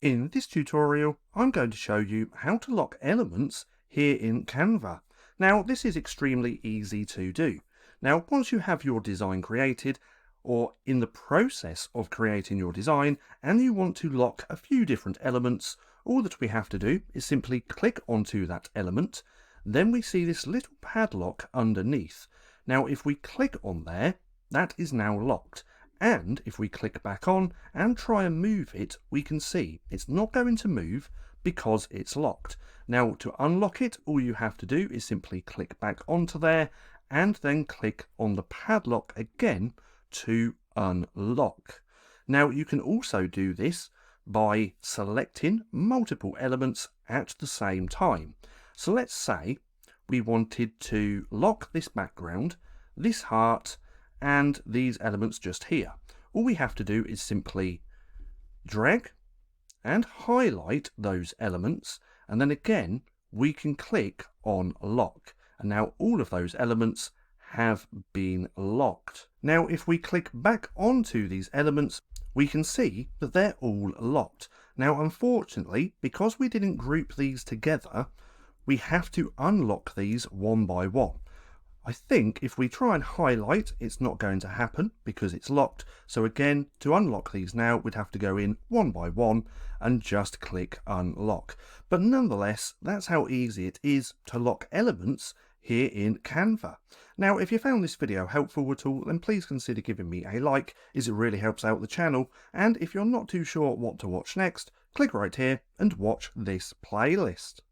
In this tutorial, I'm going to show you how to lock elements here in Canva. Now, this is extremely easy to do. Now, once you have your design created, or in the process of creating your design, and you want to lock a few different elements, all that we have to do is simply click onto that element. Then we see this little padlock underneath. Now, if we click on there, that is now locked. And if we click back on and try and move it, we can see it's not going to move because it's locked. Now, to unlock it, all you have to do is simply click back onto there and then click on the padlock again to unlock. Now, you can also do this by selecting multiple elements at the same time. So let's say we wanted to lock this background, this heart, and these elements just here. All we have to do is simply drag and highlight those elements, and then again we can click on lock, and now all of those elements have been locked. Now if we click back onto these elements, we can see that they're all locked. Now unfortunately, because we didn't group these together, we have to unlock these one by one. I think if we try and highlight, it's not going to happen because it's locked. So again, to unlock these now, we'd have to go in one by one and just click unlock. But nonetheless, that's how easy it is to lock elements here in Canva. Now, if you found this video helpful at all, then please consider giving me a like, as it really helps out the channel. And if you're not too sure what to watch next, click right here and watch this playlist.